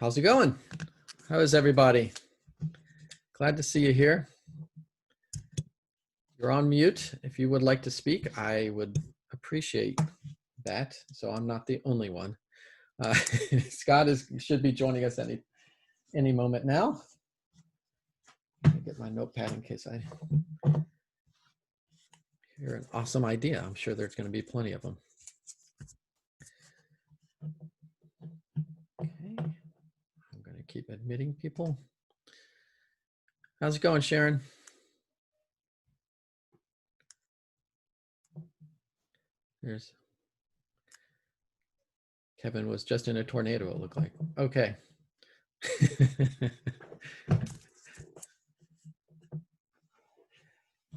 How's it going? How is everybody? Glad to see you here. You're on mute. If you would like to speak, I would appreciate that. So I'm not the only one. Scott should be joining us any moment now. Let me get my notepad in case I hear an awesome idea. I'm sure there's going to be plenty of them. Okay, I'm going to keep admitting people. How's it going, Sharon? There's Kevin was just in a tornado, it looked like. Okay.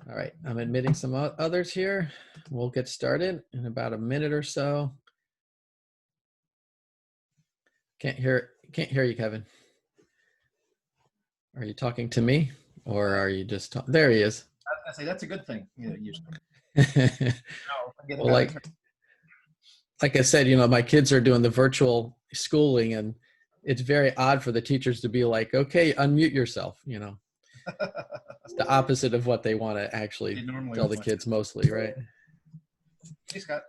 All right, I'm admitting some others here. We'll get started in about a minute or so. Can't hear you, Kevin. Are you talking to me or are you just there he is. I say that's a good thing. Yeah, usually. Well, like I said, my kids are doing the virtual schooling and it's very odd for the teachers to be like, okay, unmute yourself, It's the opposite of what they want to actually tell the kids mostly, right? Hey, Scott.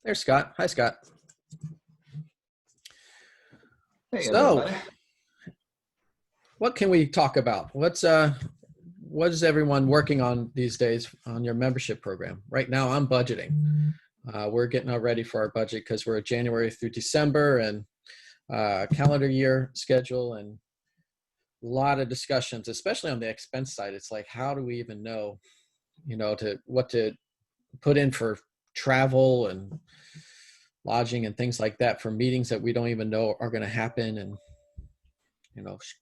There's Scott. Hi, Scott. Hey, so, everybody. What can we talk about? What is everyone working on these days on your membership program? Right now, I'm budgeting. We're getting all ready for our budget because we're January through December and calendar year schedule and a lot of discussions, especially on the expense side. It's like, how do we even know, what to put in for travel and lodging and things like that for meetings that we don't even know are going to happen, and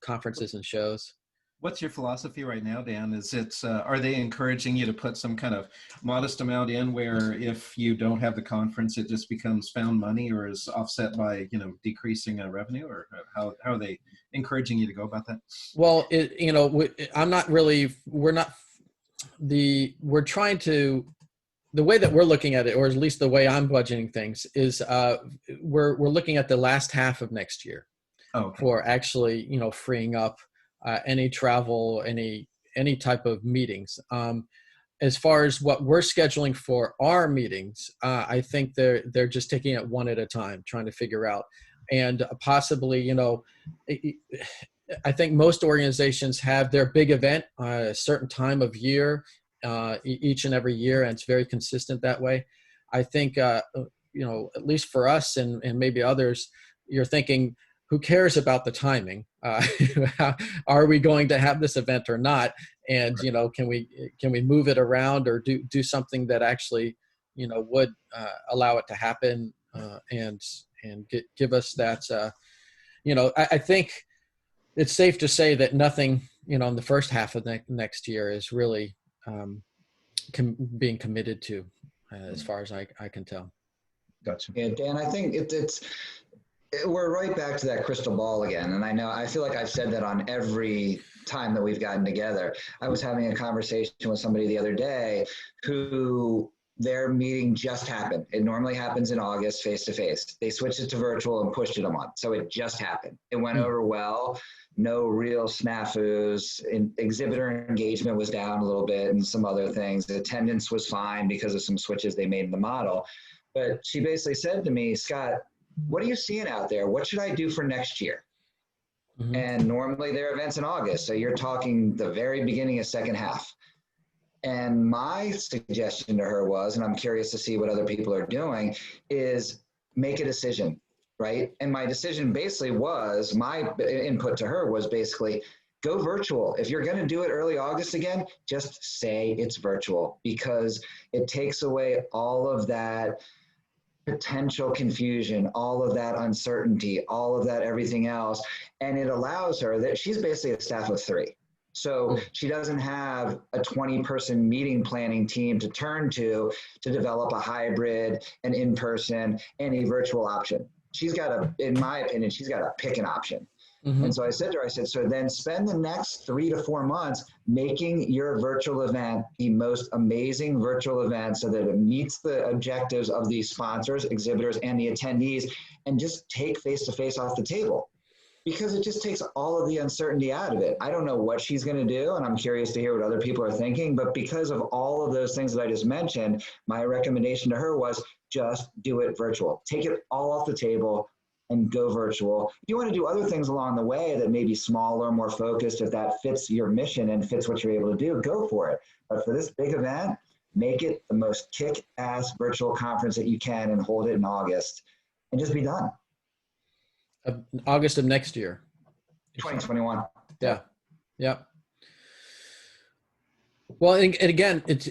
conferences and shows. What's your philosophy right now, Dan? Are they encouraging you to put some kind of modest amount in where if you don't have the conference, it just becomes found money or is offset by, decreasing revenue, or how are they encouraging you to go about that? Well, we're trying to, the way that we're looking at it, or at least the way I'm budgeting things is we're looking at the last half of next year. Okay. For actually, freeing up any travel, any type of meetings. As far as what we're scheduling for our meetings, I think they're just taking it one at a time, trying to figure out, and possibly, I think most organizations have their big event a certain time of year, each and every year, and it's very consistent that way. I think, at least for us and maybe others, you're thinking, who cares about the timing? Are we going to have this event or not? And can we move it around or do something that actually would allow it to happen and give us that? I think it's safe to say that nothing in the first half of next year is really being committed to, as far as I can tell. Gotcha. Yeah, Dan, I think we're right back to that crystal ball again. And I feel like I've said that on every time that we've gotten together. I was having a conversation with somebody the other day who their meeting just happened. It normally happens in August, face-to-face. They switched it to virtual and pushed it a month. So it just happened. It went over well. No real snafus. Exhibitor engagement was down a little bit and some other things. The attendance was fine because of some switches they made in the model. But she basically said to me, Scott, what are you seeing out there? What should I do for next year? Mm-hmm. And normally their events in August. So you're talking the very beginning of second half. And my suggestion to her was, and I'm curious to see what other people are doing, is make a decision, right? And my decision basically was, my input to her was basically, go virtual. If you're going to do it early August again, just say it's virtual, because it takes away all of that potential confusion, all of that uncertainty, all of that everything else. And it allows her that she's basically a staff of 3. So she doesn't have a 20-person meeting planning team to turn to develop a hybrid, an in-person, and a virtual option. She's got in my opinion, she's got to pick an option. Mm-hmm. And so I said to her, so then spend the next 3 to 4 months making your virtual event the most amazing virtual event so that it meets the objectives of the sponsors, exhibitors, and the attendees, and just take face-to-face off the table. because it just takes all of the uncertainty out of it. I don't know what she's going to do, and I'm curious to hear what other people are thinking. But because of all of those things that I just mentioned, my recommendation to her was just do it virtual. Take it all off the table and go virtual. If you want to do other things along the way that may be smaller, more focused, if that fits your mission and fits what you're able to do, go for it. But for this big event, make it the most kick-ass virtual conference that you can and hold it in August and just be done. August of next year. 2021. Yeah. Yeah. Well, and again, it's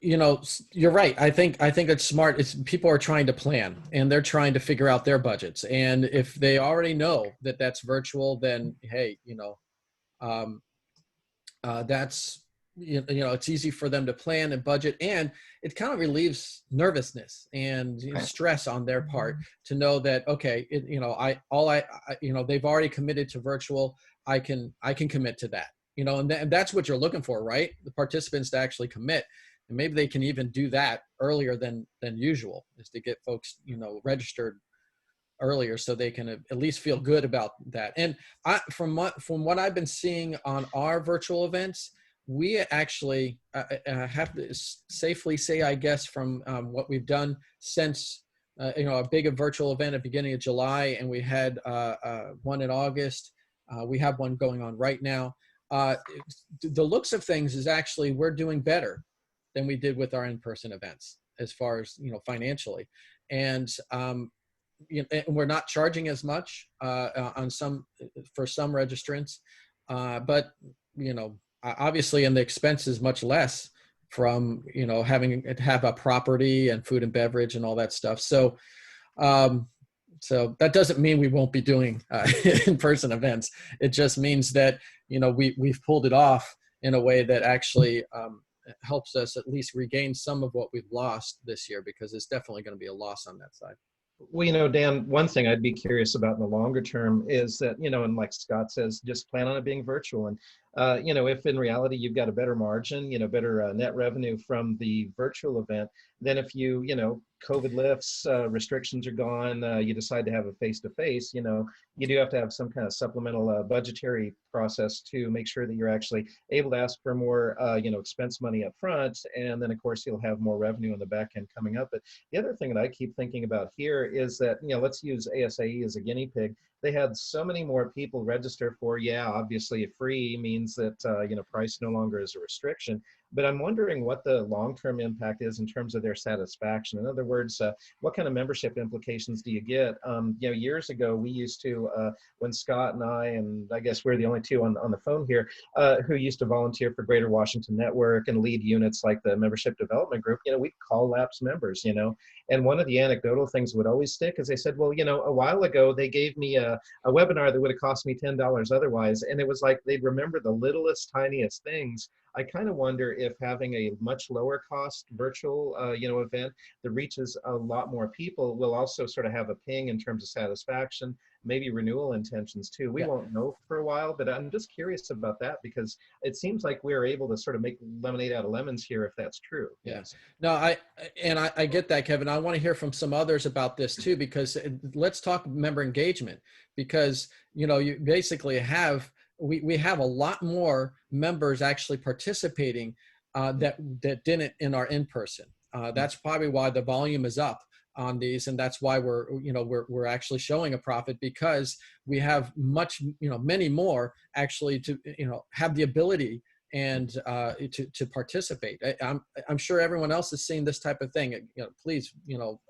you know, you're right. I think it's smart. It's people are trying to plan and they're trying to figure out their budgets. And if they already know that that's virtual, then hey, you know, that's you know, it's easy for them to plan and budget, and it kind of relieves nervousness and stress on their part to know that okay, you know, you know, they've already committed to virtual. I can commit to that. You know, and that's what you're looking for, right? The participants to actually commit. And maybe they can even do that earlier than usual, is to get folks, you know, registered earlier so they can at least feel good about that. And from what I've been seeing on our virtual events, we actually have to safely say, I guess, from what we've done since, you know, a big virtual event at the beginning of July, and we had one in August. We have one going on right now. The looks of things is actually we're doing better than we did with our in-person events as far as, you know, financially. And, you know, and we're not charging as much for some registrants, but, you know, obviously, and the expense is much less from, you know, having to have a property and food and beverage and all that stuff. So, so that doesn't mean we won't be doing in-person events. It just means that, you know, we've pulled it off in a way that actually helps us at least regain some of what we've lost this year, because it's definitely going to be a loss on that side. Well, you know, Dan, one thing I'd be curious about in the longer term is that, you know, and like Scott says, just plan on it being virtual. And, you know, if in reality you've got a better margin, you know, better net revenue from the virtual event, then if you know, COVID lifts, restrictions are gone, you decide to have a face-to-face, you know, you do have to have some kind of supplemental budgetary process to make sure that you're actually able to ask for more, you know, expense money up front. And then, of course, you'll have more revenue on the back end coming up. But the other thing that I keep thinking about here is that, you know, let's use ASAE as a guinea pig. They had so many more people register for, yeah, obviously free means that, you know, price no longer is a restriction. But I'm wondering what the long-term impact is in terms of their satisfaction. In other words, what kind of membership implications do you get? You know, years ago, we used to, when Scott and I guess we're the only two on the phone here, who used to volunteer for Greater Washington Network and lead units like the Membership Development Group, you know, we'd call lapsed members, you know. And one of the anecdotal things that would always stick is they said, well, you know, a while ago, they gave me a webinar that would have cost me $10 otherwise. And it was like they'd remember the littlest, tiniest things. I kind of wonder if having a much lower cost virtual, you know, event that reaches a lot more people will also sort of have a ping in terms of satisfaction, maybe renewal intentions too. We won't know for a while, but I'm just curious about that, because it seems like we're able to sort of make lemonade out of lemons here, if that's true. Yes. No, I get that, Kevin. I want to hear from some others about this too, because let's talk member engagement, because, you know, you basically have, we have a lot more members actually participating that didn't in our in-person. That's probably why the volume is up on these, and that's why we're actually showing a profit, because we have many more actually to, you know, have the ability and to participate. I'm sure everyone else is seeing this type of thing. You know, please, you know,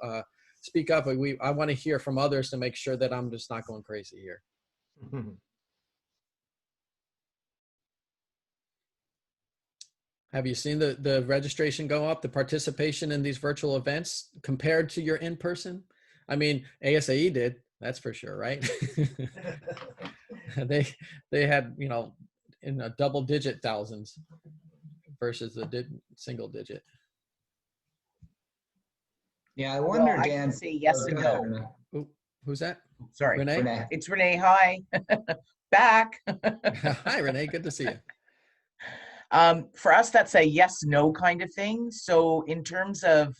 speak up. I want to hear from others to make sure that I'm just not going crazy here. Have you seen the registration go up, the participation in these virtual events compared to your in-person? I mean, ASAE did, that's for sure, right? They had, you know, in a double-digit thousands versus the single digit. Yeah, I wonder, Well, I Dan. can say yes and no. Who's that? Sorry, Renee? It's Renee. Hi, back. Hi, Renee. Good to see you. For us, that's a yes/no kind of thing. So in terms of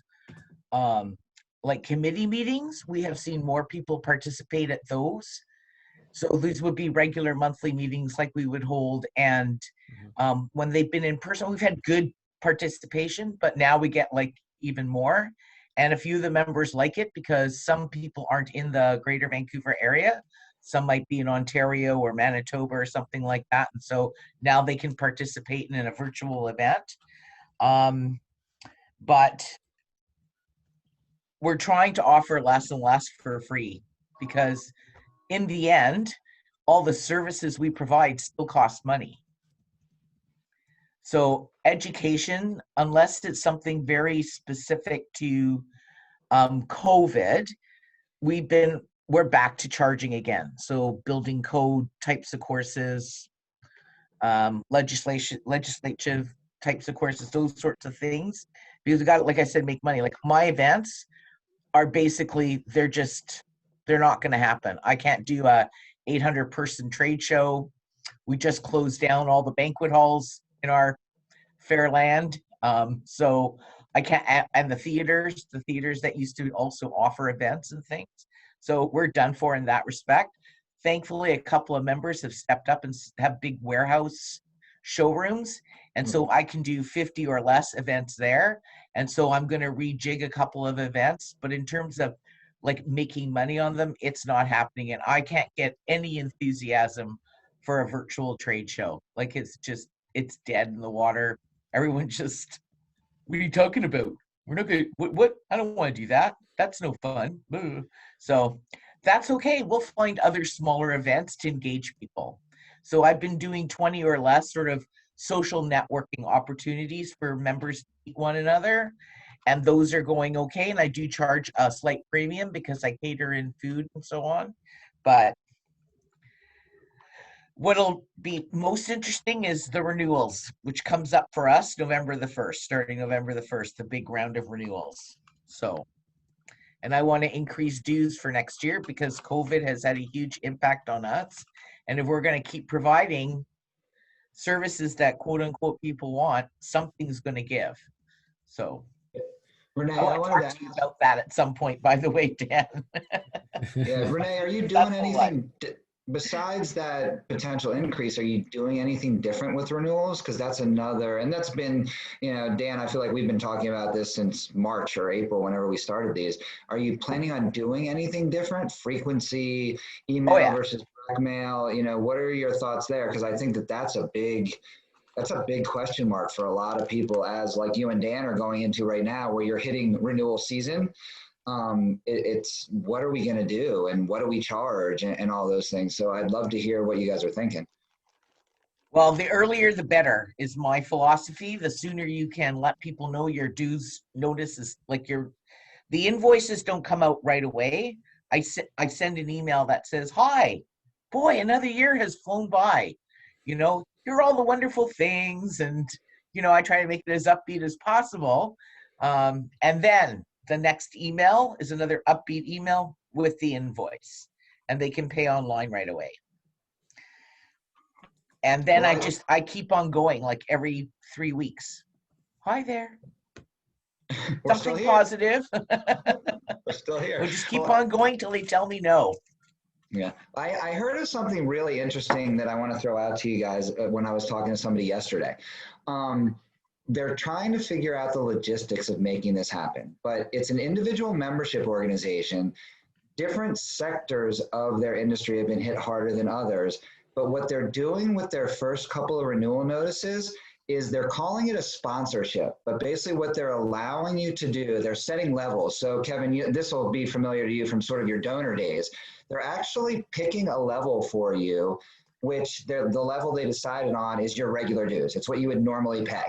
like committee meetings, we have seen more people participate at those. So these would be regular monthly meetings like we would hold. And when they've been in person, we've had good participation, but now we get like even more. And a few of the members like it because some people aren't in the greater Vancouver area. Some might be in Ontario or Manitoba or something like that. And so now they can participate in a virtual event. But we're trying to offer less and less for free because in the end, all the services we provide still cost money. So education, unless it's something very specific to COVID, we're back to charging again. So building code types of courses, legislative types of courses, those sorts of things. Because we got to, like I said, make money. Like my events are basically, they're not going to happen. I can't do a 800-person trade show. We just closed down all the banquet halls in our fair land. So I can't, and the theaters that used to also offer events and things. So we're done for in that respect. Thankfully, a couple of members have stepped up and have big warehouse showrooms. And so I can do 50 or less events there. And so I'm going to rejig a couple of events. But in terms of like making money on them, it's not happening. And I can't get any enthusiasm for a virtual trade show. Like it's dead in the water. Everyone just, what are you talking about? We're not going to, what? I don't want to do that. That's no fun. So that's okay. We'll find other smaller events to engage people. So I've been doing 20 or less sort of social networking opportunities for members to meet one another. And those are going okay. And I do charge a slight premium because I cater in food and so on. But what'll be most interesting is the renewals, which comes up for us November the 1st, starting November the 1st, the big round of renewals. So, and I want to increase dues for next year because COVID has had a huge impact on us. And if we're going to keep providing services that quote unquote people want, something's going to give. So Renee, I want to talk to you about that at some point, by the way, Dan. Yeah, Renee, are you doing anything besides that potential increase? Are you doing anything different with renewals? Because that's another, and that's been, Dan, I feel like we've been talking about this since March or April, whenever we started these. Are you planning on doing anything different? Frequency, email versus mail? What are your thoughts there? Because I think that's a big question mark for a lot of people, as like you and Dan are going into right now, where you're hitting renewal season. It's what are we going to do and what do we charge and all those things. So I'd love to hear what you guys are thinking. Well, the earlier the better is my philosophy. The sooner you can let people know your dues notice is like the invoices don't come out right away. I send an email that says, "Hi, boy, another year has flown by. You're all the wonderful things." And, I try to make it as upbeat as possible. And then the next email is another upbeat email with the invoice, and they can pay online right away. And then I keep on going like every 3 weeks. Hi there. Something positive. We're still here. We'll just keep on going till they tell me no. Yeah. I heard of something really interesting that I want to throw out to you guys when I was talking to somebody yesterday. They're trying to figure out the logistics of making this happen, but it's an individual membership organization. Different sectors of their industry have been hit harder than others, but what they're doing with their first couple of renewal notices is they're calling it a sponsorship, but basically what they're allowing you to do, they're setting levels. So Kevin, this will be familiar to you from sort of your donor days. They're actually picking a level for you, which the level they decided on is your regular dues. It's what you would normally pay.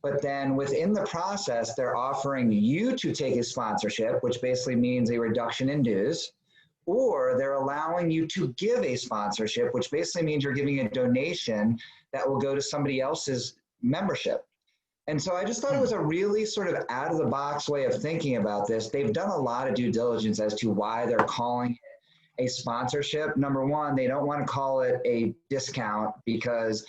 But then within the process, they're offering you to take a sponsorship, which basically means a reduction in dues, or they're allowing you to give a sponsorship, which basically means you're giving a donation that will go to somebody else's membership. And so I just thought it was a really sort of out of the box way of thinking about this. They've done a lot of due diligence as to why they're calling it a sponsorship. Number one, they don't want to call it a discount because,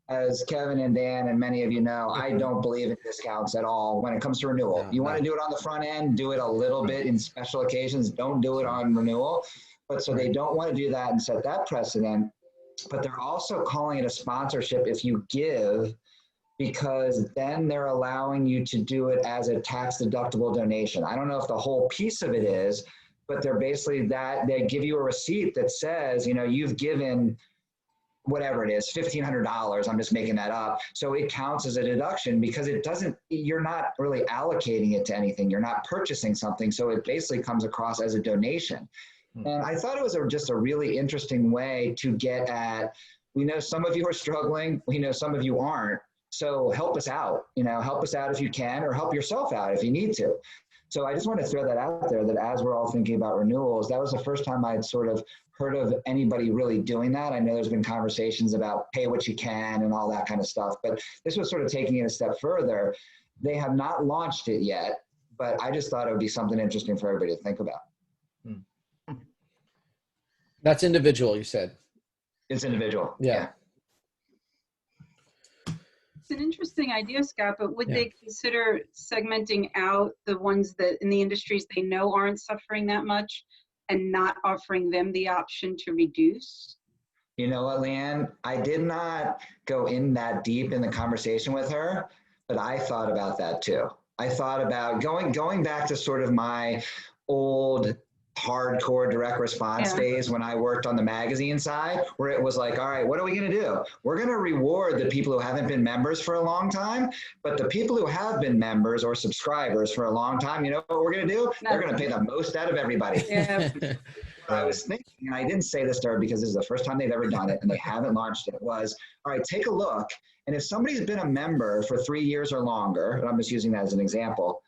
as Kevin and Dan and many of you know, I don't believe in discounts at all when it comes to renewal. You want to do it on the front end, do it a little bit in special occasions. Don't do it on renewal. But so they don't want to do that and set that precedent. But they're also calling it a sponsorship if you give, because then they're allowing you to do it as a tax deductible donation. I don't know if the whole piece of it is, but they're basically that they give you a receipt that says, you've given whatever it is, $1,500. I'm just making that up. So it counts as a deduction because you're not really allocating it to anything. You're not purchasing something. So it basically comes across as a donation. And I thought it was just a really interesting way to get at, we know some of you are struggling. We know some of you aren't. So help us out, help us out if you can, or help yourself out if you need to. So I just want to throw that out there, that as we're all thinking about renewals, that was the first time I'd sort of heard of anybody really doing that. I know there's been conversations about pay what you can and all that kind of stuff, but this was sort of taking it a step further. They have not launched it yet, but I just thought it would be something interesting for everybody to think about. That's individual, you said. It's individual. Yeah. It's an interesting idea, Scott, but would they consider segmenting out the ones that in the industries they know aren't suffering that much and not offering them the option to reduce? You know what, Leanne? I did not go in that deep in the conversation with her, but I thought about that too. I thought about going back to sort of my old hardcore direct response days when I worked on the magazine side, where it was like, all right, what are we going to do? We're going to reward the people who haven't been members for a long time, but the people who have been members or subscribers for a long time, you know what we're going to do? They're going to pay the most out of everybody. Yeah. I was thinking, and I didn't say this to her because this is the first time they've ever done it and they haven't launched it, was, all right, take a look. And if somebody's been a member for 3 years or longer, and I'm just using that as an example,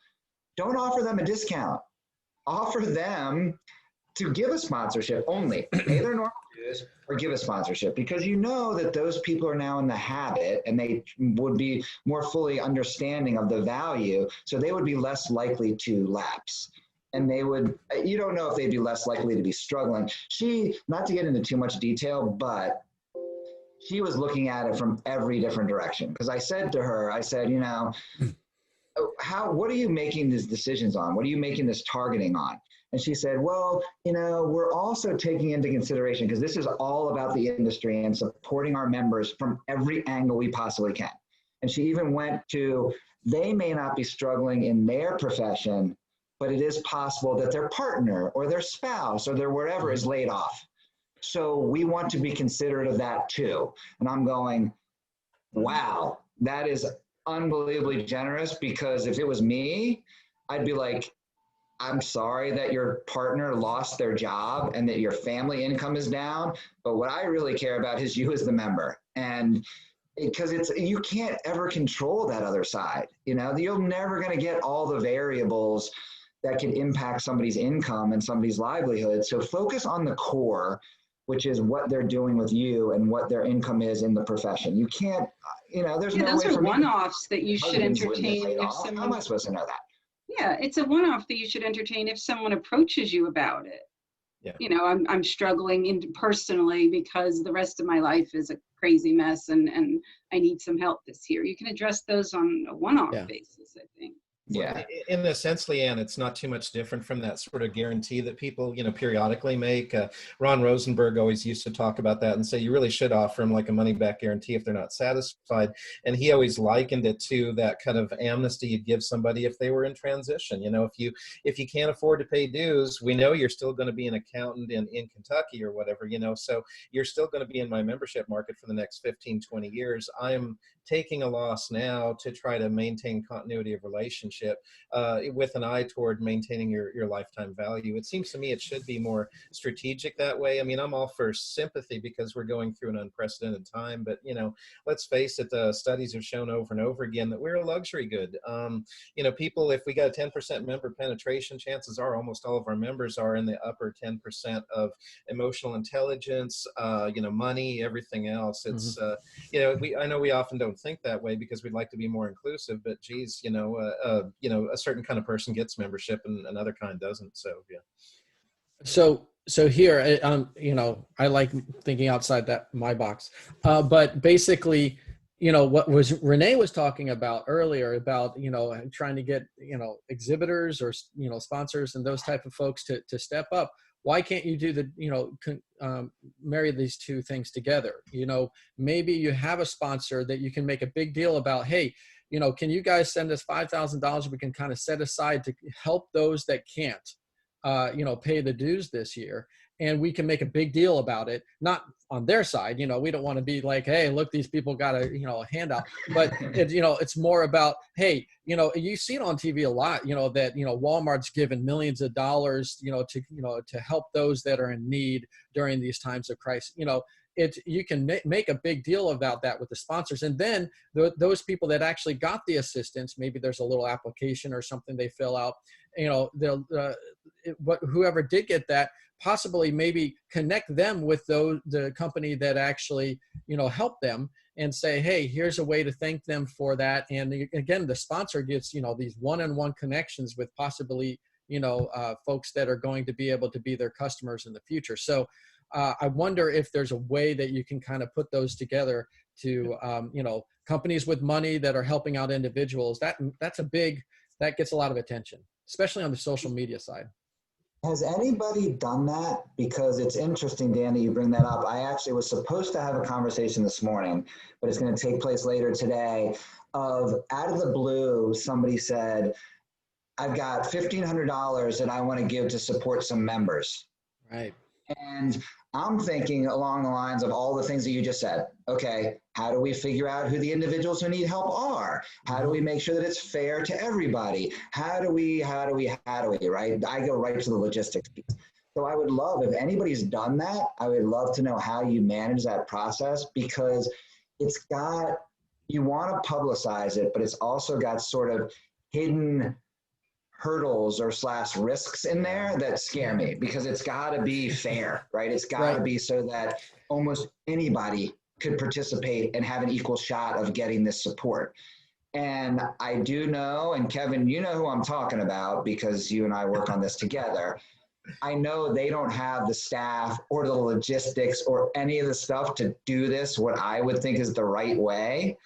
don't offer them a discount. Offer them to give a sponsorship only, pay their normal dues or give a sponsorship, because you know that those people are now in the habit and they would be more fully understanding of the value. So they would be less likely to lapse. And they would, you don't know if they'd be less likely to be struggling. Not to get into too much detail, but she was looking at it from every different direction. Because I said to her, what are you making these decisions on? What are you making this targeting on? And she said, well, we're also taking into consideration, because this is all about the industry and supporting our members from every angle we possibly can. And she even went to, they may not be struggling in their profession, but it is possible that their partner or their spouse or their whatever is laid off. So we want to be considerate of that too. And I'm going, wow, that is unbelievably generous, because if it was me, I'd be like, I'm sorry that your partner lost their job and that your family income is down, but what I really care about is you as the member. And because you can't ever control that other side. You're never going to get all the variables that can impact somebody's income and somebody's livelihood. So focus on the core, which is what they're doing with you and what their income is in the profession. You can't, there's no those way are for me. One-offs that you should entertain if How someone. am I supposed to know that? Yeah, it's a one-off that you should entertain if someone approaches you about it. Yeah. I'm struggling personally because the rest of my life is a crazy mess and I need some help this year. You can address those on a one-off basis, I think. Yeah. In a sense, Leanne, it's not too much different from that sort of guarantee that people, periodically make. Ron Rosenberg always used to talk about that and say you really should offer them like a money-back guarantee if they're not satisfied. And he always likened it to that kind of amnesty you'd give somebody if they were in transition. If you can't afford to pay dues, we know you're still going to be an accountant in Kentucky or whatever, so you're still going to be in my membership market for the next 15, 20 years. I am taking a loss now to try to maintain continuity of relationship with an eye toward maintaining your lifetime value. It seems to me it should be more strategic that way. I mean, I'm all for sympathy because we're going through an unprecedented time, but let's face it, the studies have shown over and over again that we're a luxury good. People, if we got a 10% member penetration, chances are almost all of our members are in the upper 10% of emotional intelligence, money, everything else. It's, I know we often don't think that way because we'd like to be more inclusive, but geez, a certain kind of person gets membership and another kind doesn't. So, yeah. So here, I like thinking outside my box, but basically, what Renee was talking about earlier about, trying to get, exhibitors or, sponsors and those type of folks to step up. why can't you do the, marry these two things together? Maybe you have a sponsor that you can make a big deal about. Hey, can you guys send us $5,000 we can kind of set aside to help those that can't, pay the dues this year? And we can make a big deal about it, not on their side. We don't want to be like, hey, look, these people got a handout. But it's more about, hey, you see it on TV a lot, that Walmart's given millions of dollars, to help those that are in need during these times of crisis. You can make a big deal about that with the sponsors, and then those people that actually got the assistance, maybe there's a little application or something they fill out. They'll whoever did get that, possibly maybe connect them with the company that actually helped them, and say, hey, here's a way to thank them for that. And again, the sponsor gets these one-on-one connections with possibly folks that are going to be able to be their customers in the future. So I wonder if there's a way that you can kind of put those together to companies with money that are helping out individuals. That gets a lot of attention, especially on the social media side. Has anybody done that? Because it's interesting, Dan, that you bring that up. I actually was supposed to have a conversation this morning, but it's going to take place later today. Out of the blue, somebody said, I've got $1,500 that I want to give to support some members. Right. And I'm thinking along the lines of all the things that you just said. Okay, how do we figure out who the individuals who need help are? How do we make sure that it's fair to everybody? How do we, right? I go right to the logistics piece. So I would love, if anybody's done that, I would love to know how you manage that process, because you want to publicize it, but it's also got sort of hidden hurdles or / risks in there that scare me, because it's got to be fair, right? It's got to be so that almost anybody could participate and have an equal shot of getting this support. And I do know, and Kevin, you know who I'm talking about because you and I work on this together. I know they don't have the staff or the logistics or any of the stuff to do this what I would think is the right way.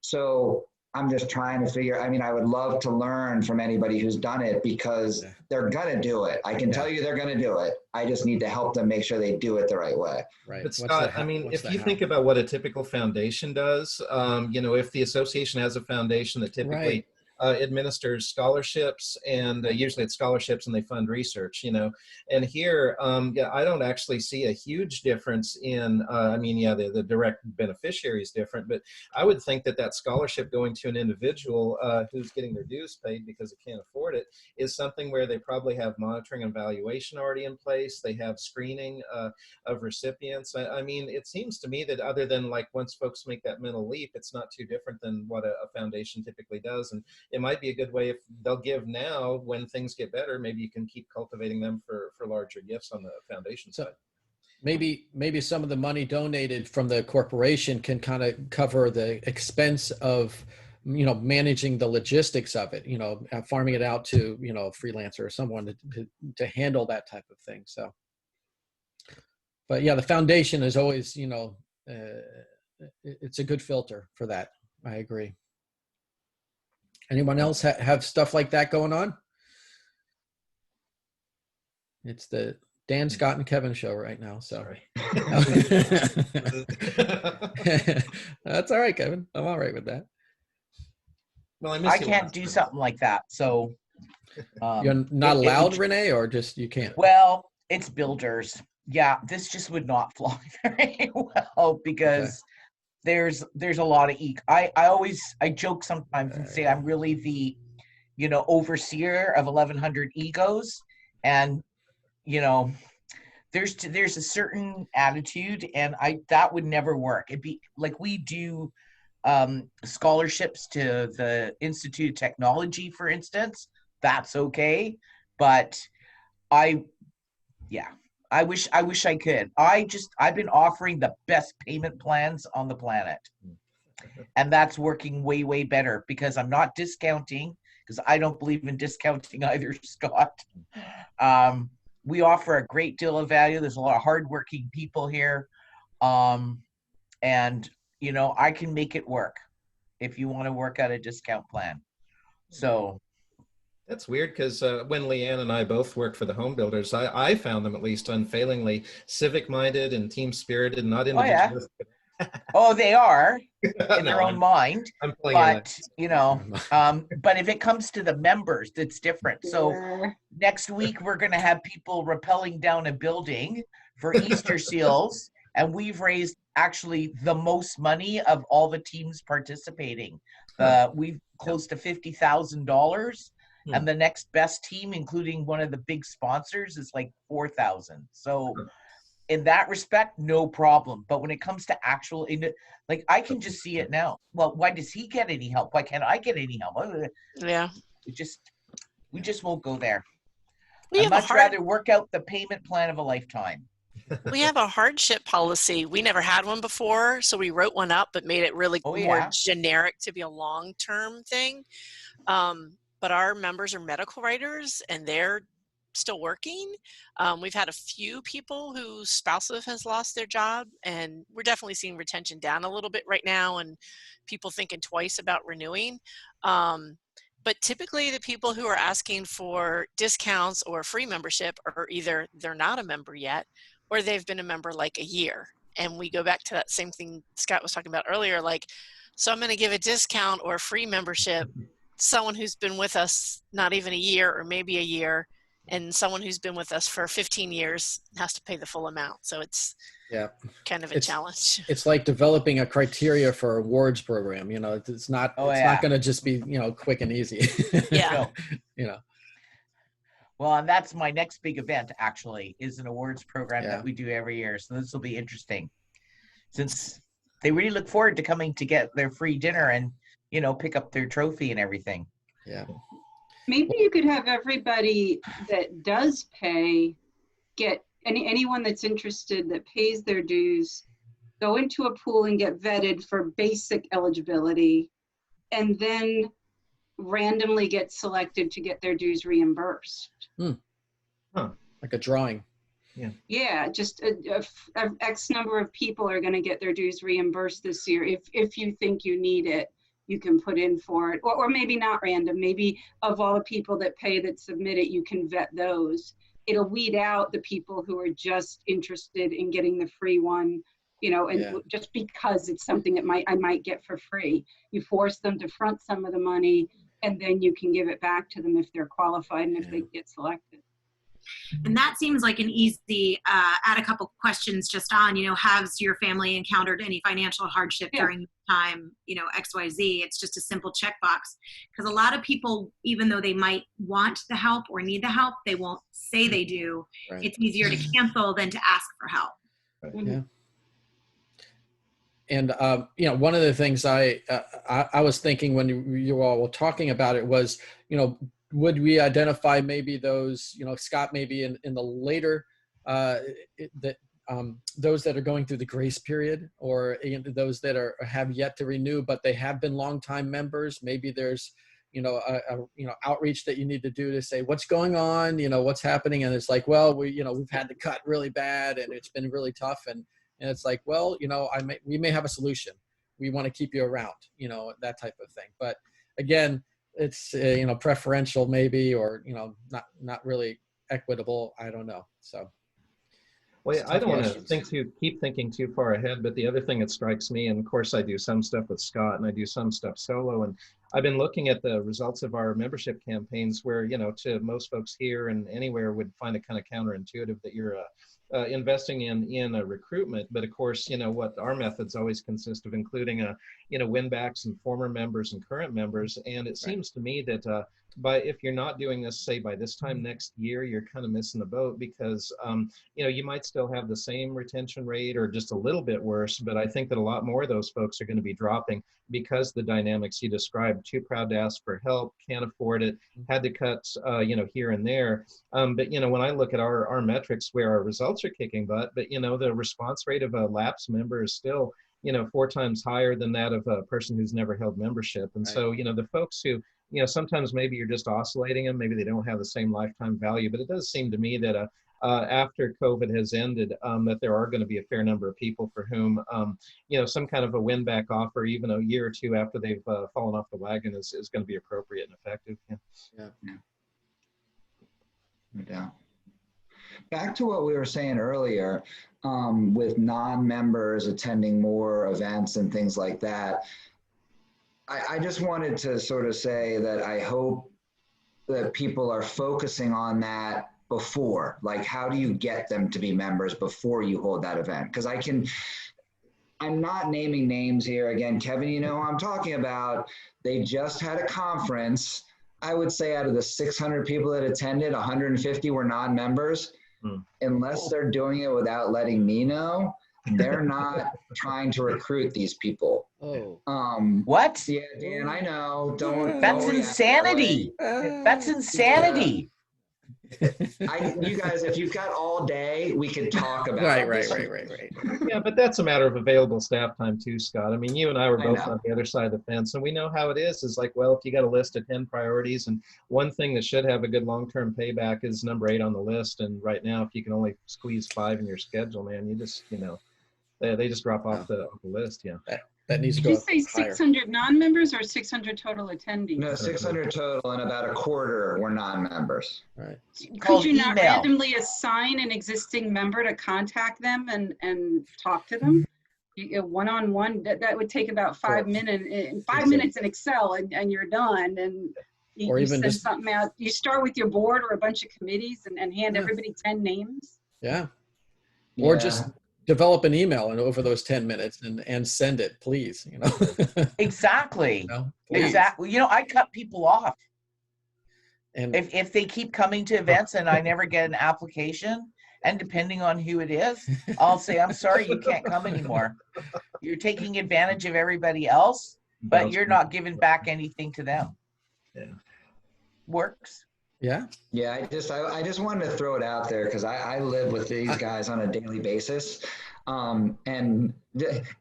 So I'm just trying to figure, I would love to learn from anybody who's done it, because they're going to do it. I can tell you they're going to do it. I just need to help them make sure they do it the right way. Right. But Scott, if you think about what a typical foundation does, if the association has a foundation that typically administers scholarships, and usually it's scholarships and they fund research, and here, I don't actually see a huge difference in, the direct beneficiary is different, but I would think that scholarship going to an individual who's getting their dues paid because they can't afford it is something where they probably have monitoring and evaluation already in place. They have screening of recipients. It seems to me that other than like once folks make that mental leap, it's not too different than what a foundation typically does. And it might be a good way, if they'll give now, when things get better, maybe you can keep cultivating them for larger gifts on the foundation side. Maybe some of the money donated from the corporation can kind of cover the expense of, managing the logistics of it, farming it out to, a freelancer or someone to handle that type of thing. So, but yeah, the foundation is always, it's a good filter for that. I agree. Anyone else have stuff like that going on? It's the Dan, Scott, and Kevin show right now. So that's all right, Kevin. I'm all right with that. Well, I can't do something like that. So you're not allowed, Renee, or just you can't? Well, it's builders. Yeah, this just would not fly very well, because there's a lot of I joke sometimes and say I'm really the overseer of 1,100 egos, and there's a certain attitude, and that would never work. It'd be like, we do scholarships to the Institute of Technology, for instance. That's okay, but I wish I could. I've been offering the best payment plans on the planet. And that's working way, way better, because I'm not discounting, because I don't believe in discounting either, Scott. We offer a great deal of value. There's a lot of hardworking people here. And, I can make it work if you want to work out a discount plan. So That's weird because when Leanne and I both worked for the home builders, I found them at least unfailingly civic-minded and team-spirited, and not Oh yeah. individualistic. Oh, they are in No, their own mind. I'm playing But, you know, but if it comes to the members, it's different. So Yeah. next week, we're going to have people rappelling down a building for Easter seals. And we've raised actually the most money of all the teams participating. We've close to $50,000. Hmm. And the next best team, including one of the big sponsors, is like 4,000. So in that respect, no problem. But when it comes to actual, like I can just see it now. Well, why does he get any help? Why can't I get any help? Yeah. We just won't go there. We I'd have a much rather work out the payment plan of a lifetime. we have a hardship policy. We never had one before, so we wrote one up but made it really Oh, more yeah. generic to be a long-term thing. But our members are medical writers and they're still working. We've had a few people whose spouses has lost their job, and we're definitely seeing retention down a little bit right now and people thinking twice about renewing. But typically the people who are asking for discounts or free membership are either they're not a member yet or they've been a member like a year. And we go back to that same thing Scott was talking about earlier, like, so I'm going to give a discount or a free membership someone who's been with us not even a year or maybe a year, and someone who's been with us for 15 years has to pay the full amount. So it's kind of a challenge. It's like developing a criteria for awards program. You know, it's not not going to just be, you know, quick and easy. Yeah. You know. Well, and that's my next big event, actually, is an awards program that we do every year. So this will be interesting, since they really look forward to coming to get their free dinner and, you know, pick up their trophy and everything. Yeah. Maybe you could have everybody that does pay get anyone that's interested that pays their dues go into a pool and get vetted for basic eligibility, and then randomly get selected to get their dues reimbursed. Like a drawing. Yeah, just a X number of people are going to get their dues reimbursed this year. If you think you need it, you can put in for it, or maybe not random. Maybe of all the people that pay that submit it, you can vet those. It'll weed out the people who are just interested in getting the free one, you know, and just because it's something that I might get for free. You force them to front some of the money, and then you can give it back to them if they're qualified and if they get selected. And that seems like an easy, add a couple questions just on, you know, has your family encountered any financial hardship during the time, you know, XYZ? It's just a simple checkbox. Because a lot of people, even though they might want the help or need the help, they won't say they do. Right. It's easier to cancel than to ask for help. Yeah. And you know, one of the things I was thinking when you all were talking about it was, you know, would we identify maybe those, you know, Scott, maybe in the later, those that are going through the grace period, or those that have yet to renew, but they have been longtime members. Maybe there's, you know, outreach that you need to do to say what's going on, you know, what's happening. And it's like, well, we've had to cut really bad and it's been really tough. And it's like, well, you know, we may have a solution. We want to keep you around, you know, that type of thing. But again, it's you know, preferential maybe, or, you know, not really equitable. I don't know. So. Well, I don't want to keep thinking too far ahead, but the other thing that strikes me, and of course I do some stuff with Scott and I do some stuff solo, and I've been looking at the results of our membership campaigns where, you know, to most folks here and anywhere would find it kind of counterintuitive that you're investing in a recruitment, but of course, you know, what our methods always consist of including you know, win backs and former members and current members. And it seems to me that if you're not doing this, say by this time next year, you're kind of missing the boat, because you know, you might still have the same retention rate or just a little bit worse, but I think that a lot more of those folks are going to be dropping because the dynamics you described: too proud to ask for help, can't afford it, had to cut you know, here and there. But you know, when I look at our metrics where our results are kicking butt, but you know, the response rate of a lapsed member is still, you know, 4 times higher than that of a person who's never held membership. And so, you know, the folks who, you know, sometimes maybe you're just oscillating them, maybe they don't have the same lifetime value, but it does seem to me that after COVID has ended, that there are going to be a fair number of people for whom, you know, some kind of a win back offer, even a year or two after they've fallen off the wagon, is going to be appropriate and effective. No doubt. Back to what we were saying earlier, with non-members attending more events and things like that. I just wanted to sort of say that I hope that people are focusing on that before. Like, how do you get them to be members before you hold that event? Because I'm not naming names here. Again, Kevin, you know who I'm talking about. They just had a conference. I would say out of the 600 people that attended, 150 were non-members. Unless they're doing it without letting me know, they're not trying to recruit these people. Oh. What? Yeah, Dan, I know. Don't. That's don't react insanity. that way. That's insanity. You guys, if you've got all day, we could talk about Right. this. Yeah, but that's a matter of available staff time too, Scott. I mean, you and I were I both know. on the other side of the fence, and we know how it is like, well, if you got a list of 10 priorities, and one thing that should have a good long-term payback is number 8 on the list. And right now, if you can only squeeze 5 in your schedule, man, you just, they just drop off the list. Yeah. That needs to Did go you up say higher. 600 non-members or 600 total attendees? No, 600 total, and about a quarter were non-members. Right. Could Called you not email. randomly assign an existing member to contact them and talk to them? One-on-one, that would take about 5 minutes, 5 minutes in Excel, and you're done. And Or you even send just- something out. You start with your board or a bunch of committees and hand Yeah. everybody 10 names. Yeah. Or Yeah. just develop an email and over those 10 minutes and send it, please. Exactly. Please. Exactly. I cut people off. And If they keep coming to events and I never get an application, and depending on who it is, I'll say, I'm sorry, you can't come anymore. You're taking advantage of everybody else, but you're not giving back anything to them. Yeah. Works. yeah, Yeah, I just wanted to throw it out there because I live with these guys on a daily basis. And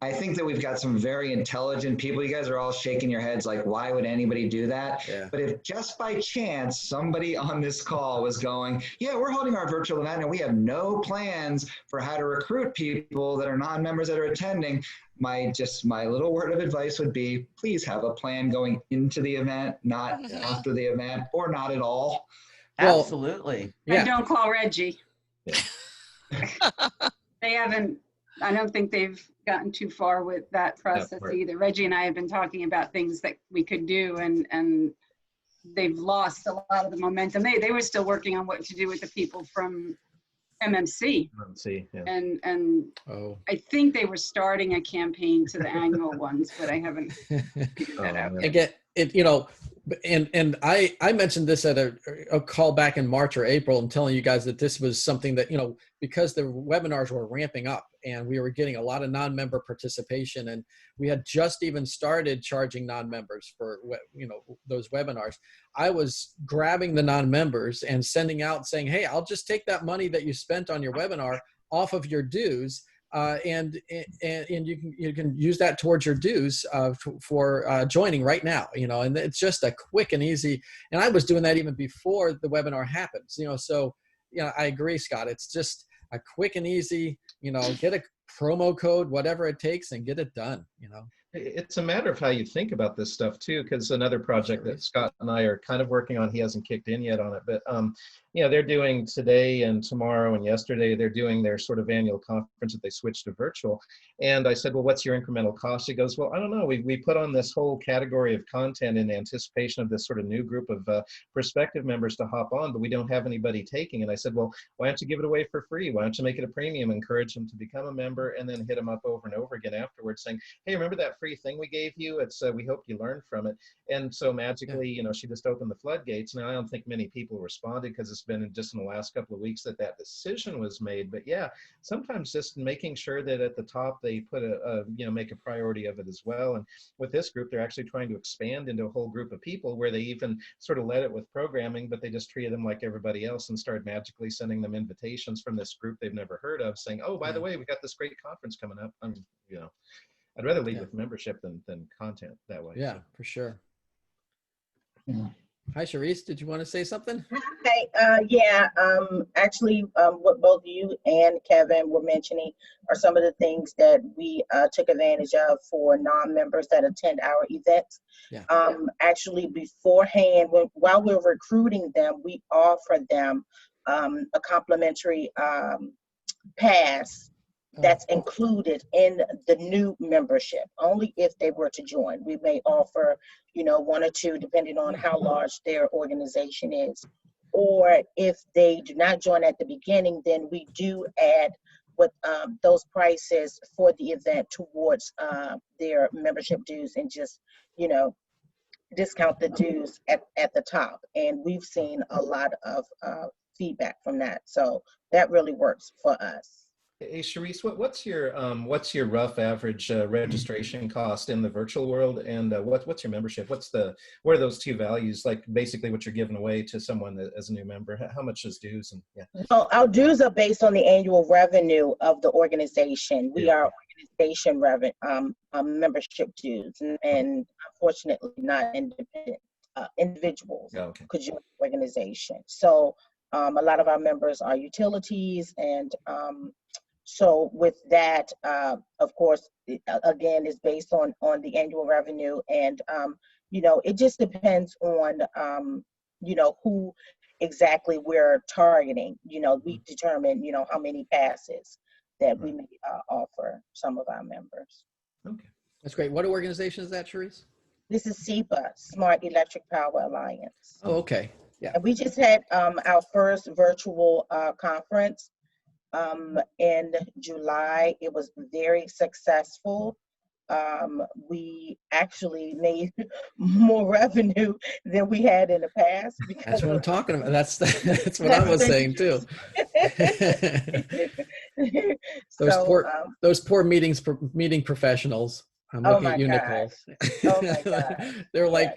I think that we've got some very intelligent people. You guys are all shaking your heads like, why would anybody do that? yeah. But if just by chance somebody on this call was going, yeah, we're holding our virtual event and we have no plans for how to recruit people that are non-members that are attending, my little word of advice would be, please have a plan going into the event, not after the event, or not at all. Well, Absolutely. And Yeah. don't call Reggie. Yeah. They haven't, I don't think they've gotten too far with that process part. either. Reggie and I have been talking about things that we could do, and they've lost a lot of the momentum. They were still working on what to do with the people from MMC. Let's see. Yeah. And Oh. I think they were starting a campaign to the annual ones, but I haven't figured that out. yeah. Again, and I mentioned this at a call back in March or April and telling you guys that this was something that, because the webinars were ramping up and we were getting a lot of non-member participation, and we had just even started charging non-members for, those webinars. I was grabbing the non-members and sending out saying, hey, I'll just take that money that you spent on your webinar off of your dues. And you can use that towards your dues for joining right now, and it's just a quick and easy. And I was doing that even before the webinar happens, so, I agree, Scott. It's just a quick and easy, get a promo code, whatever it takes, and get it done, It's a matter of how you think about this stuff too, because another project that Scott and I are kind of working on, he hasn't kicked in yet on it, but they're doing today and tomorrow and yesterday, they're doing their sort of annual conference that they switched to virtual. And I said, well, what's your incremental cost? He goes, well, I don't know. We put on this whole category of content in anticipation of this sort of new group of prospective members to hop on, but we don't have anybody taking. And I said, well, why don't you give it away for free? Why don't you make it a premium, encourage them to become a member, and then hit them up over and over again afterwards saying, hey, remember that free thing we gave you? It's we hope you learned from it. And so magically, she just opened the floodgates. Now, I don't think many people responded because it's been just in the last couple of weeks that decision was made. But yeah, sometimes just making sure that at the top they put make a priority of it as well. And with this group, they're actually trying to expand into a whole group of people where they even sort of led it with programming, but they just treated them like everybody else and started magically sending them invitations from this group they've never heard of saying, oh, by the way, we got this great conference coming up. I'd rather lead with membership than content that way. Yeah, for sure. Yeah. Hi, Charisse. Did you want to say something? Hey, actually, what both you and Kevin were mentioning are some of the things that we took advantage of for non-members that attend our events. Yeah. Actually, beforehand, while we're recruiting them, we offer them a complimentary pass that's included in the new membership, only if they were to join. We may offer, one or two, depending on how large their organization is. Or if they do not join at the beginning, then we do add what those prices for the event towards their membership dues, and just, discount the dues at the top. And we've seen a lot of feedback from that. So that really works for us. Hey, Sharice, what's your rough average registration cost in the virtual world, and what's your membership? What are those two values, like basically what you're giving away to someone as a new member? How much is dues? And Well, our dues are based on the annual revenue of the organization. We are organization membership dues, and unfortunately not independent individuals could join the organization. So a lot of our members are utilities, and so with that, of course, again, is based on the annual revenue. And, it just depends on, who exactly we're targeting. We determine, how many passes that we may offer some of our members. Okay. That's great. What organization is that, Sharice? This is SEPA, Smart Electric Power Alliance. Oh, okay. Yeah. And we just had our first virtual conference in July. It was very successful. We actually made more revenue than we had in the past. That's what I'm talking about. That's what I was saying too. Those poor meeting professionals. I'm looking at you, Nicole. Oh my God. They're like,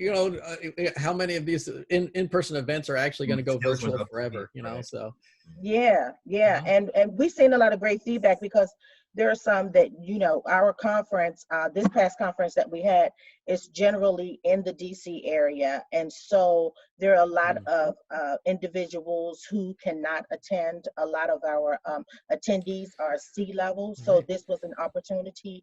how many of these in-person events are actually going to go virtual forever? So. Yeah. And we've seen a lot of great feedback, because there are some that, our conference, this past conference that we had, is generally in the DC area. And so there are a lot of individuals who cannot attend. A lot of our attendees are C-level. So this was an opportunity,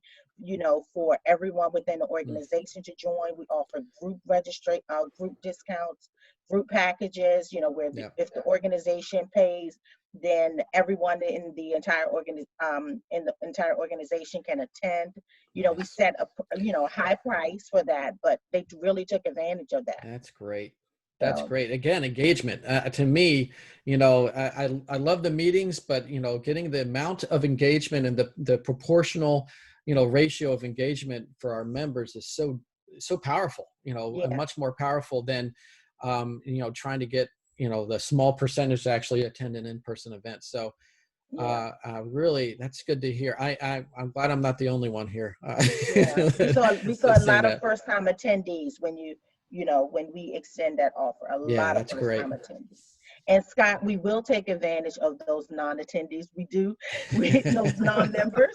for everyone within the organization to join. We offer group group discounts, group packages, where if the organization pays, then everyone in the entire organization can attend. We set a high price for that, but they really took advantage of that. That's great. That's great. Again, engagement. To me, I love the meetings, but getting the amount of engagement and the proportional, ratio of engagement for our members is so powerful. Much more powerful than trying to get the small percentage to actually attend an in-person event. So really, that's good to hear. I'm glad I'm not the only one here. We saw a lot of first-time attendees when when we extend that offer. A lot of first-time attendees. And Scott, we will take advantage of those non-attendees. We do, those non-members.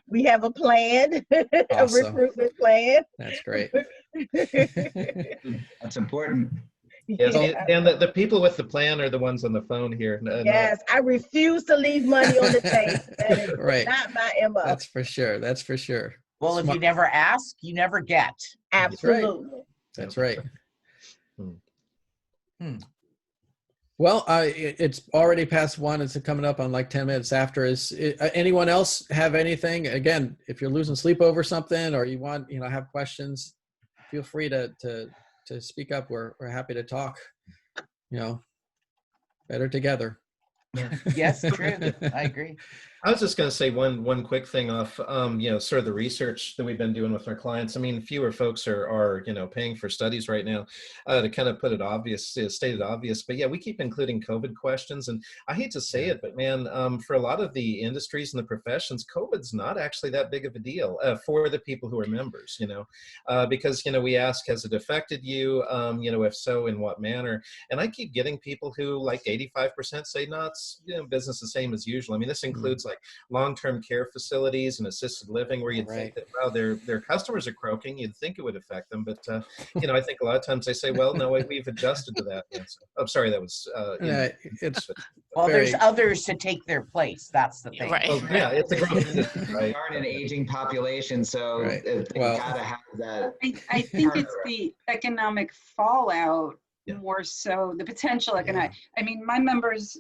We have a plan, Awesome. A recruitment plan. That's great. That's important. Yes, and the people with the plan are the ones on the phone here. Yes, I refuse to leave money on the table. That is Right. not my MO. That's for sure. That's for sure. Well, if you never ask, you never get. Absolutely. That's right. Well, it's already past 1. It's coming up on like 10 minutes after. Anyone else have anything? Again, if you're losing sleep over something, or you want, have questions, feel free to speak up. We're happy to talk. Better together. Yes, true. I agree. I was just going to say one quick thing off, sort of the research that we've been doing with our clients. I mean, fewer folks are paying for studies right now, to kind of put it stated obvious. But yeah, we keep including COVID questions, and I hate to say it, but man, for a lot of the industries and the professions, COVID's not actually that big of a deal for the people who are members, because, we ask, has it affected you? If so, in what manner? And I keep getting people who, like 85% say, no, it's business the same as usual. I mean, this includes like long-term care facilities and assisted living, where you'd think that, wow, their customers are croaking. You'd think it would affect them, but I think a lot of times they say, well, no, we've adjusted to that. So, I'm sorry, that was. There's others to take their place. That's the thing. Right. Well, yeah, it's a growing industry, right? We are an aging population, so Right. they gotta have that. I think it's the economic fallout Yeah. more so the potential Yeah. I mean, my members,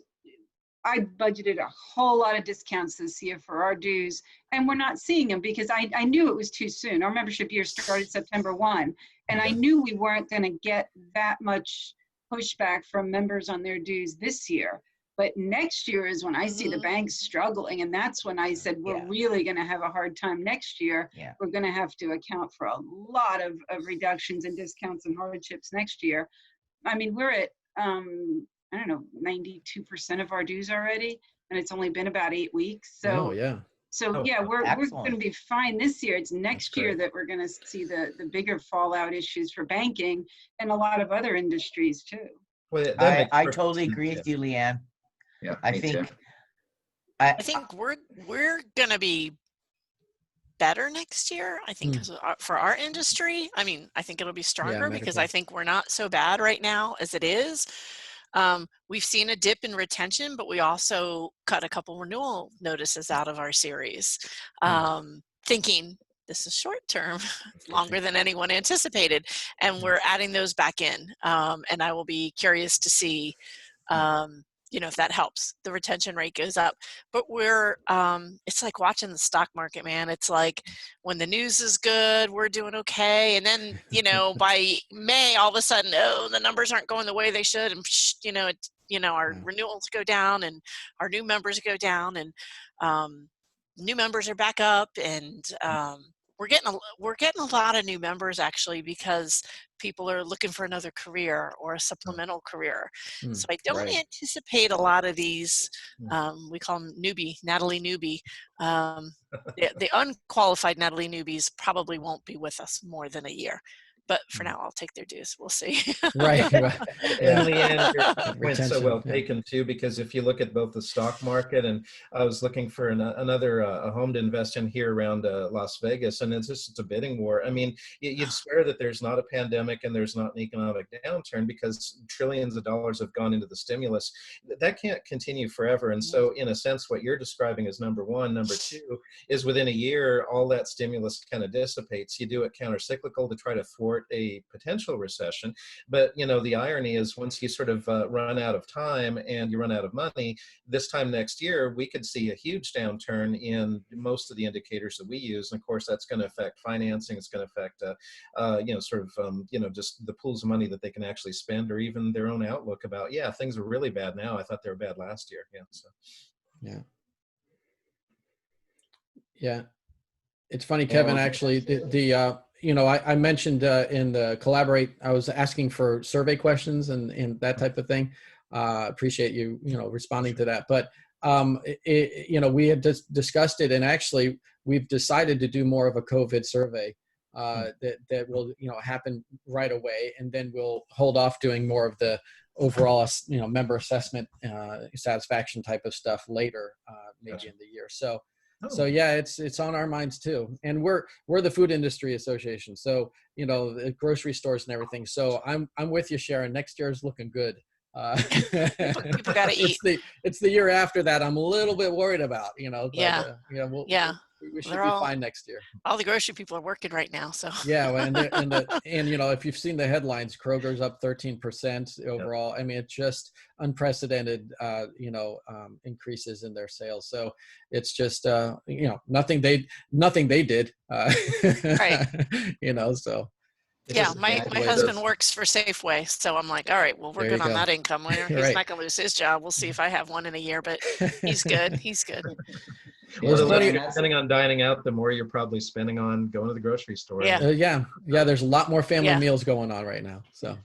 I budgeted a whole lot of discounts this year for our dues, and we're not seeing them because I knew it was too soon. Our membership year started September 1, and I Okay. knew we weren't going to get that much pushback from members on their dues this year. But next year is when I see the Mhm. banks struggling, and that's when I said we're Yeah. really going to have a hard time next year. Yeah. We're going to have to account for a lot of reductions and discounts and hardships next year. I mean, we're at I don't know, 92% of our dues already, and it's only been about 8 weeks. Oh So, yeah. Oh, yeah, we're going to excellent. be fine this year. It's next year great. that we're going to see the bigger fallout issues for banking and a lot of other industries too. Well, that I makes perfect totally sense, agree yeah. with you, Leanne. Yeah, I me too. think I think we're gonna be better next year. I think Hmm. 'cause for our industry, I mean, I think it'll be stronger because medical. I think we're not so bad right now as it is. We've seen a dip in retention, but we also cut a couple renewal notices out of our series, thinking this is short term, longer than anyone anticipated, and we're adding those back in. And I will be curious to see, if that helps. The retention rate goes up, but it's like watching the stock market, man. It's like when the news is good, we're doing okay, and then by May, all of a sudden, oh, the numbers aren't going the way they should, and our Yeah. renewals go down, and our new members go down, and new members are back up, and we're getting a lot of new members actually because people are looking for another career or a supplemental career. So I don't Right. anticipate a lot of these. Mm. We call them Natalie newbie. The unqualified Natalie newbies probably won't be with us more than a year. But for now, I'll take their dues. We'll see. Right. Right. And Leanne, your Good point's so retention, well yeah. taken too, because if you look at both the stock market, and I was looking for another a home to invest in here around Las Vegas, and it's a bidding war. I mean, you'd swear that there's not a pandemic and there's not an economic downturn because trillions of dollars have gone into the stimulus. That can't continue forever. And so, in a sense, what you're describing is number one. Number two is within a year, all that stimulus kind of dissipates. You do it countercyclical to try to thwart a potential recession. But the irony is once you sort of run out of time and you run out of money, this time next year, we could see a huge downturn in most of the indicators that we use. And of course, that's going to affect financing. It's going to affect, just the pools of money that they can actually spend, or even their own outlook about, yeah, things are really bad now. I thought they were bad last year. Yeah. So. Yeah. Yeah. It's funny, Kevin, well, actually, I mentioned in the Collaborate, I was asking for survey questions and that type of thing. Appreciate you, responding to that. But, we had discussed it, and actually we've decided to do more of a COVID survey that will, happen right away. And then we'll hold off doing more of the overall, member assessment, satisfaction type of stuff later, maybe Gotcha. in the year. So Oh. yeah, it's on our minds too, and we're the Food Industry Association, so the grocery stores and everything. So I'm with you, Sharon. Next year is looking good. People got to eat. It's the year after that I'm a little bit worried about, but Yeah. we should They're be all- fine next year. All the grocery people are working right now, so Yeah, and if you've seen the headlines, Kroger's up 13% overall. I mean, it's just unprecedented, increases in their sales. So it's just, nothing they did, Right. So. yeah. It's My just the way it husband is. works for Safeway, so I'm like, all right, well, we're There good you on go. that income. He's Right. not gonna lose his job. We'll see if I have one in a year, but he's good. He's good. Well, the There's less plenty- you're spending on dining out, the more you're probably spending on going to the grocery store. Yeah. Yeah. There's a lot more family Yeah. meals going on right now. So.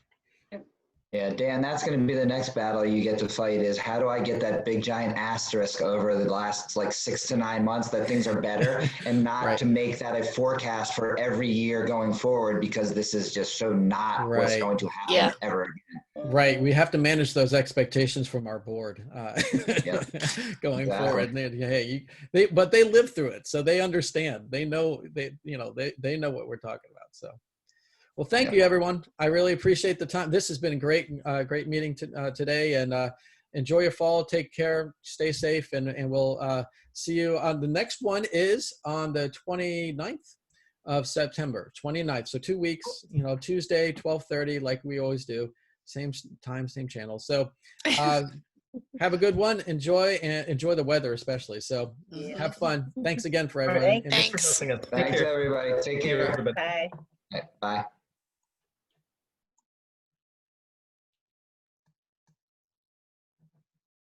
Yeah, Dan, that's going to be the next battle you get to fight is how do I get that big giant asterisk over the last 6 to 9 months that things are better and not Right. to make that a forecast for every year going forward, because this is just so not what's Right. going to happen Yeah. ever again. Right. We have to manage those expectations from our board going Exactly. forward. But they live through it, so they understand. They know they know what we're talking about. So, well, thank you, everyone. I really appreciate the time. This has been a great meeting today, and enjoy your fall. Take care. Stay safe, and we'll see you on the next one. Is on the 29th of September, 29th. So 2 weeks. Tuesday, 12:30, like we always do. same time, same channel. So have a good one. Enjoy the weather, especially. So Mhm. have fun. Thanks again for All right, everyone. thanks. And Thanks. Take Thanks, care. everybody. Take care. Everybody. Bye. Bye.